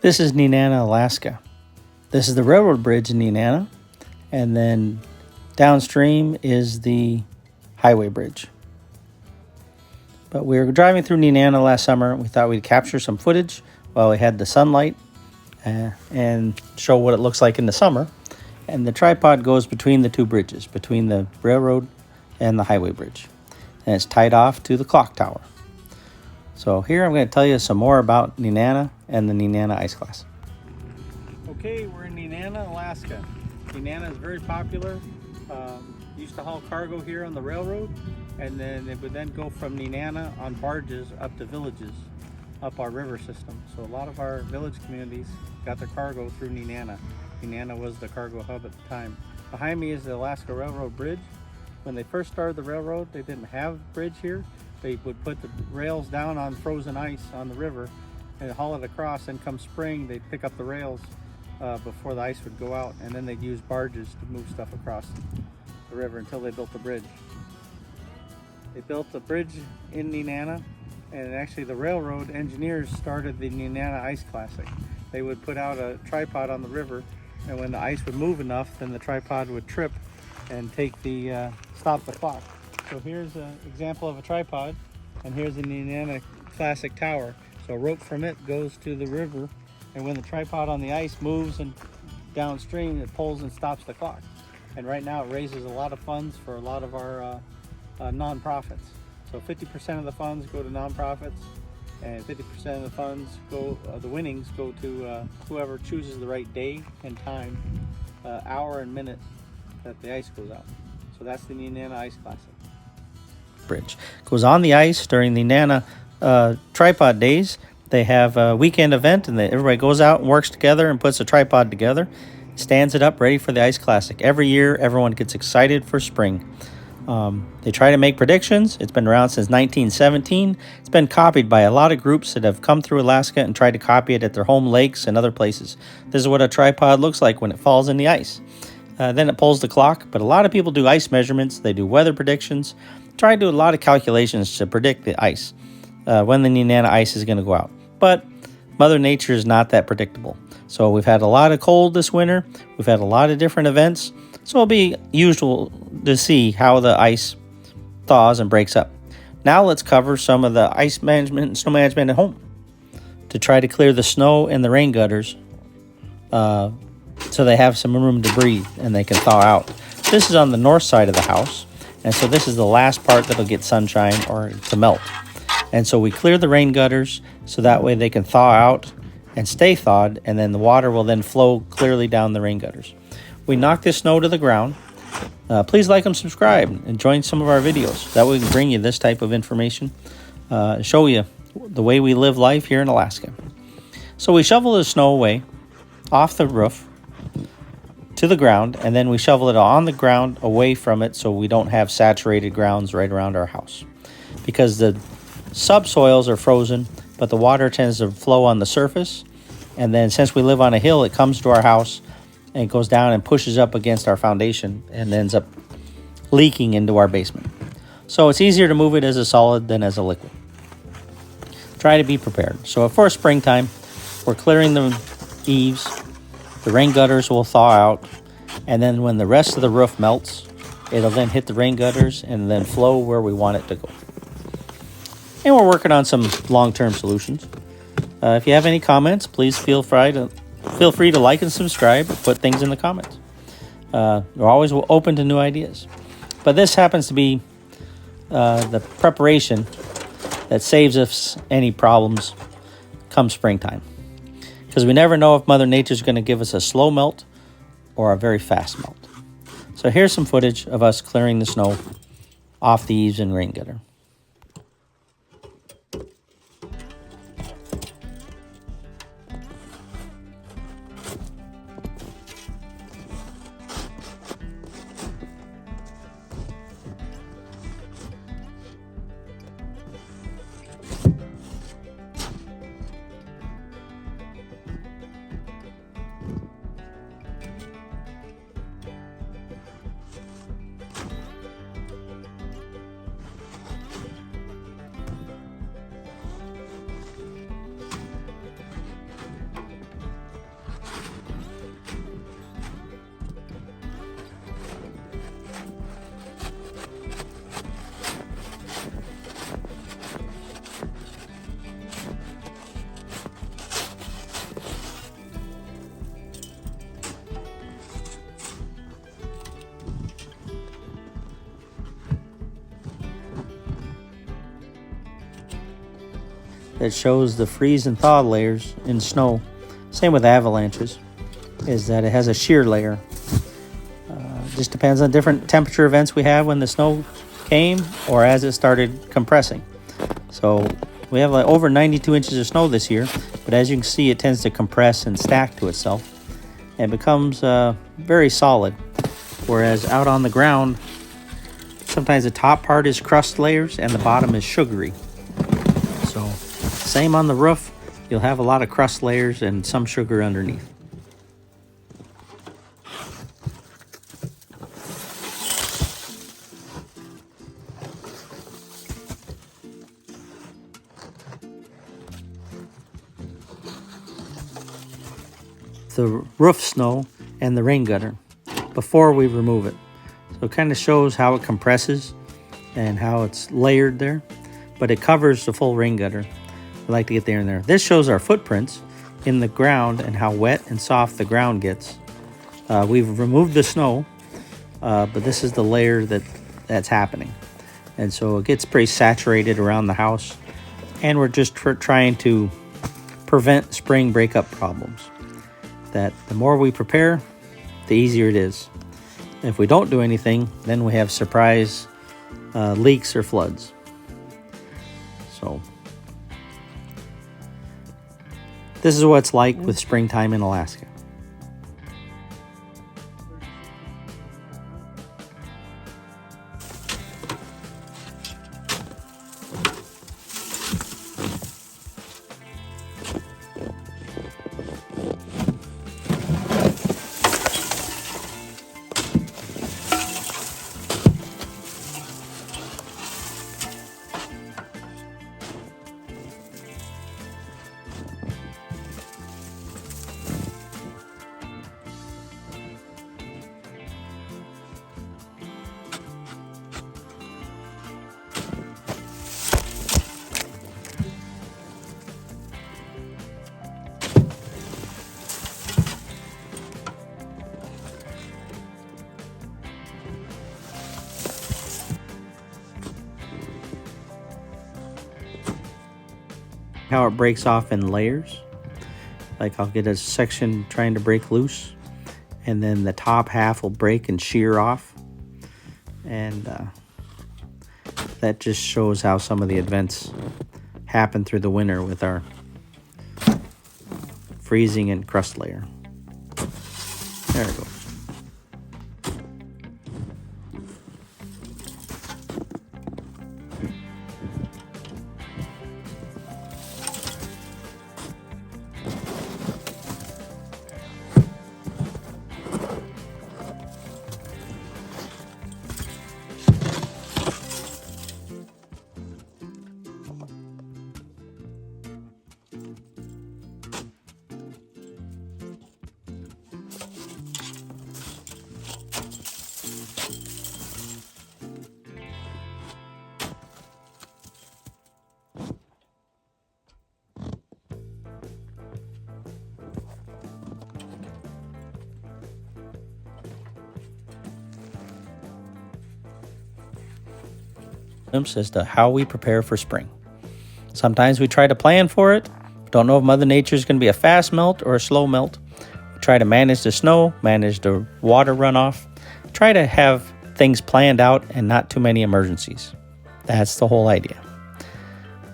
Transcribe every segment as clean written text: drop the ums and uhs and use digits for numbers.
This is Nenana, Alaska. This is the railroad bridge in Nenana, and then downstream is the highway bridge. But we were driving through Nenana last summer, and we thought we'd capture some footage while we had the sunlight and show what it looks like in the summer. And the tripod goes between the two bridges, between the railroad and the highway bridge. And it's tied off to the clock tower. So here I'm going to tell you some more about Nenana and the Nenana Ice Class. Okay, we're in Nenana, Alaska. Nenana is very popular. Used to haul cargo here on the railroad, and then it would then go from Nenana on barges up to villages up our river system. So a lot of our village communities got their cargo through Nenana. Nenana was the cargo hub at the time. Behind me is the Alaska Railroad Bridge. When they first started the railroad, they didn't have bridge here. They would put the rails down on frozen ice on the river and haul it across, and come spring they'd pick up the rails before the ice would go out, and then they'd use barges to move stuff across the river until they built the bridge. They built the bridge in Nenana, and actually the railroad engineers started the Nenana Ice Classic. They would put out a tripod on the river, and when the ice would move enough, then the tripod would trip and take the stop the clock. So here's an example of a tripod, and here's the Nenana Classic Tower. So a rope from it goes to the river, and when the tripod on the ice moves and downstream, it pulls and stops the clock. And right now it raises a lot of funds for a lot of our nonprofits. So 50% of the funds go to nonprofits, and 50% of the funds go, the winnings go to whoever chooses the right day and time, hour and minute that the ice goes out. So that's the Nenana Ice Classic. Bridge goes on the ice during the Nenana tripod days. They have a weekend event, and everybody goes out and works together and puts a tripod together, stands it up ready for the Ice Classic. Every year, everyone gets excited for spring. They try to make predictions. It's been around since 1917. It's been copied by a lot of groups that have come through Alaska and tried to copy it at their home lakes and other places. This is what a tripod looks like when it falls in the ice. Then it pulls the clock, but a lot of people do ice measurements. They do weather predictions, try to do a lot of calculations to predict the ice, when the Nenana ice is going to go out. But Mother Nature is not that predictable. So we've had a lot of cold this winter. We've had a lot of different events. So it'll be usual to see how the ice thaws and breaks up. Now let's cover some of the ice management and snow management at home to try to clear the snow and the rain gutters so they have some room to breathe and they can thaw out. This is on the north side of the house, and so this is the last part that'll get sunshine or to melt. And so we clear the rain gutters so that way they can thaw out and stay thawed, and then the water will then flow clearly down the rain gutters. We knock this snow to the ground. Please like and subscribe and join some of our videos. That way we can bring you this type of information, show you the way we live life here in Alaska. So we shovel the snow away off the roof to the ground, and then we shovel it on the ground away from it so we don't have saturated grounds right around our house. Because the subsoils are frozen, but the water tends to flow on the surface, and then since we live on a hill, it comes to our house and it goes down and pushes up against our foundation and ends up leaking into our basement. So it's easier to move it as a solid than as a liquid. Try to be prepared. So for springtime, we're clearing the eaves, the rain gutters will thaw out, and then when the rest of the roof melts, it'll then hit the rain gutters and then flow where we want it to go. And we're working on some long-term solutions. If you have any comments, please feel free to like and subscribe, or put things in the comments. We're always open to new ideas. But this happens to be the preparation that saves us any problems come springtime. Because we never know if Mother Nature's going to give us a slow melt or a very fast melt. So here's some footage of us clearing the snow off the eaves and rain gutter. that shows the freeze and thaw layers in snow, same with avalanches, is that it has a shear layer. Just depends on different temperature events we have when the snow came or as it started compressing. So we have like over 92 inches of snow this year, but as you can see, it tends to compress and stack to itself and becomes very solid. Whereas out on the ground, sometimes the top part is crust layers and the bottom is sugary. So same on the roof, you'll have a lot of crust layers and some sugar underneath. The roof snow and the rain gutter before we remove it. So it kind of shows how it compresses and how it's layered there, but it covers the full rain gutter. We like to get there and there. This shows our footprints in the ground and how wet and soft the ground gets. We've removed the snow, but this is the layer that's happening. And so it gets pretty saturated around the house, and we're just trying to prevent spring breakup problems. That the more we prepare, the easier it is. If we don't do anything, then we have surprise leaks or floods. So this is what it's like with springtime in Alaska. How it breaks off in layers. Like I'll get a section trying to break loose, and then the top half will break and shear off. And that just shows how some of the events happen through the winter with our freezing and crust layer. There it goes. As to how we prepare for spring. Sometimes we try to plan for it. Don't know if Mother Nature is going to be a fast melt or a slow melt. We try to manage the snow, manage the water runoff, try to have things planned out and not too many emergencies. That's the whole idea.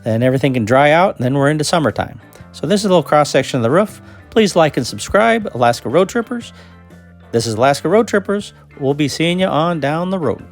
Then everything can dry out, and then we're into summertime. So this is a little cross section of the roof. Please like and subscribe, Alaska Road Trippers. This is Alaska Road Trippers. We'll be seeing you on down the road.